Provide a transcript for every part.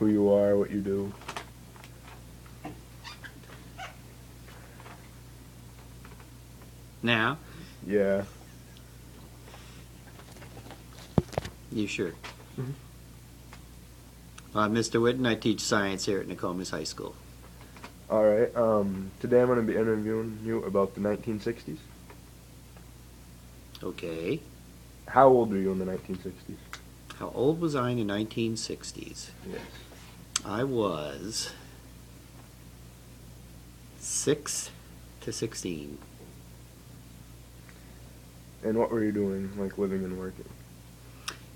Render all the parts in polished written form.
who you are, what you do. Now, Yeah. you sure? Mhm. I'm Mr. Whitten. I teach science here at Nokomis High School. All right. Today I'm going to be interviewing you about the 1960s. Okay. How old were you in the 1960s? How old was I in the 1960s? Yes. I was 6 to 16. And what were you doing, like living and working?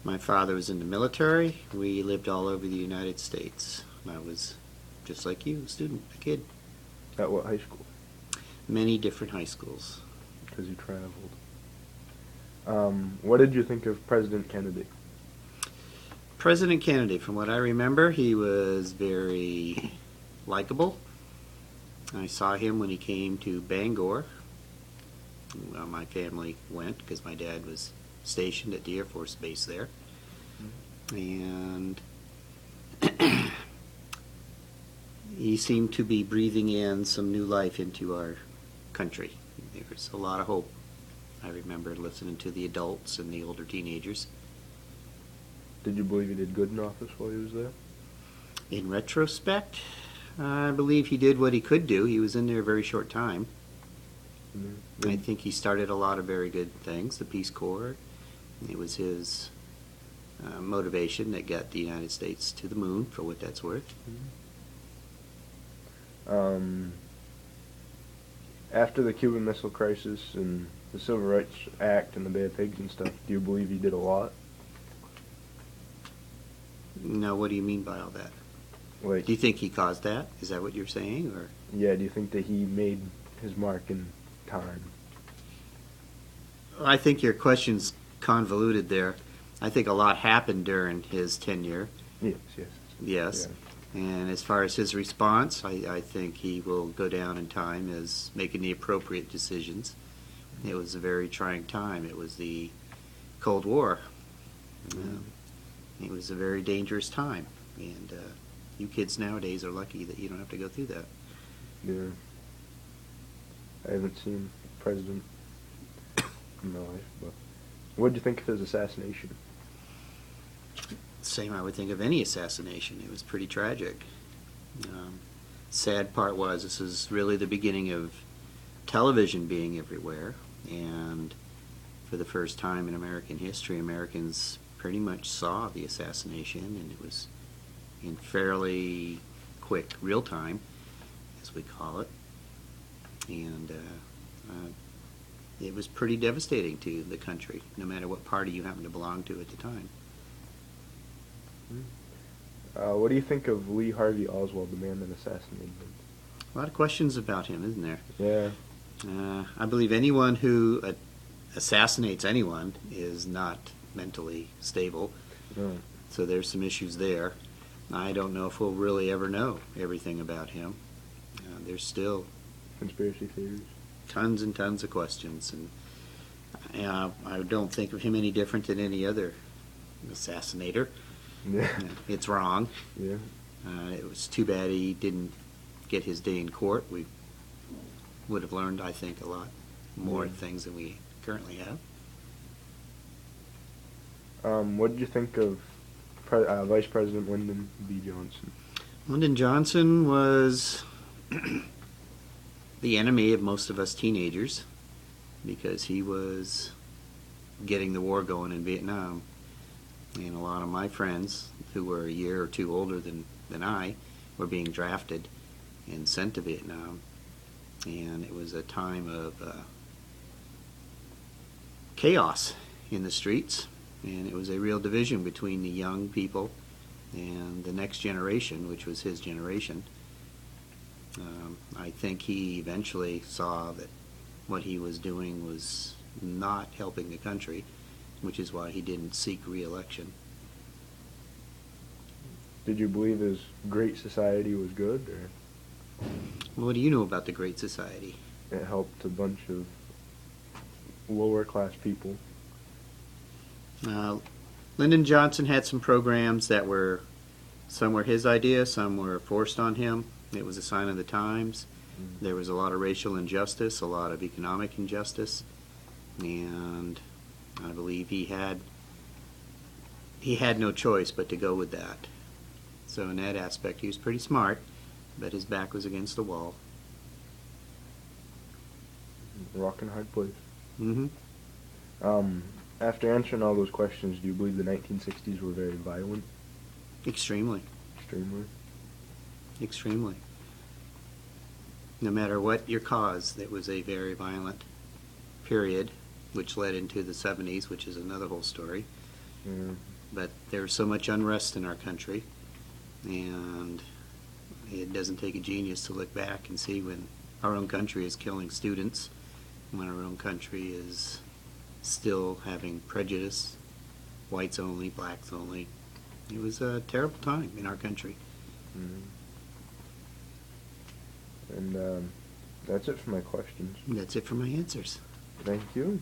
My father was in the military. We lived all over the United States. I was, just like you, a student, a kid. At what high school? Many different high schools. Because you traveled. What did you think of President Kennedy? President Kennedy, from what I remember, he was very likable. I saw him when he came to Bangor. Well, my family went because my dad was stationed at the Air Force Base there. And he seemed to be breathing in some new life into our country. There was a lot of hope. I remember listening to the adults and the older teenagers. Did you believe he did good in office while he was there? In retrospect, I believe he did what he could do. He was in there a very short time. Mm-hmm. I think he started a lot of very good things. The Peace Corps, it was his motivation that got the United States to the moon, for what that's worth. After the Cuban Missile Crisis and the Civil Rights Act and the Bay of Pigs and stuff, do you believe he did a lot? Now, what do you mean by all that? Like, Do you think he caused that? Is that what you're saying, or? yeah, do you think that he made his mark in time? I think your question's convoluted there. I think a lot happened during his tenure. Yes, yes. Yes. And as far as his response, I think he will go down in time as making the appropriate decisions. It was a very trying time. It was the Cold War. It was a very dangerous time. And you kids nowadays are lucky that you don't have to go through that. Yeah. I haven't seen a president in my life, but what did you think of his assassination? Same I would think of any assassination. It was pretty tragic. Sad part was this is really the beginning of television being everywhere, and for the first time in American history, Americans pretty much saw the assassination, and it was in fairly quick real time, as we call it, and it was pretty devastating to the country, no matter what party you happened to belong to at the time. What do you think of Lee Harvey Oswald, the man that assassinated him? A lot of questions about him, isn't there? Yeah. I believe anyone who assassinates anyone is not mentally stable, No. so there's some issues there. I don't know if we'll really ever know everything about him. There's still Conspiracy theories. tons and tons of questions, and I don't think of him any different than any other assassinator. Yeah. It's wrong. Yeah. It was too bad he didn't get his day in court. We would have learned, I think, a lot more things than we currently have. What did you think of Vice President Lyndon B. Johnson? Lyndon Johnson was the enemy of most of us teenagers because he was getting the war going in Vietnam. And a lot of my friends who were a year or two older than I were being drafted and sent to Vietnam. And it was a time of chaos in the streets. And it was a real division between the young people and the next generation, which was his generation. I think he eventually saw that what he was doing was not helping the country, which is why he didn't seek re-election. Did you believe his Great Society was good, or What do you know about the Great Society? it helped a bunch of lower class people? Lyndon Johnson had some programs that were Some were his idea, some were forced on him. It was a sign of the times. There was a lot of racial injustice, a lot of economic injustice, and I believe he had no choice but to go with that. So in that aspect, he was pretty smart, but his back was against the wall. Rock and hard place. Mm-hmm. After answering all those questions, do you believe the 1960s were very violent? Extremely. Extremely. Extremely. No matter what your cause, it was a very violent period, which led into the 70s, which is another whole story. Yeah. But there was so much unrest in our country, and it doesn't take a genius to look back and see when our own country is killing students, when our own country is still having prejudice, whites only, blacks only. It was a terrible time in our country. Mm-hmm. And that's it for my questions. That's it for my answers. Thank you.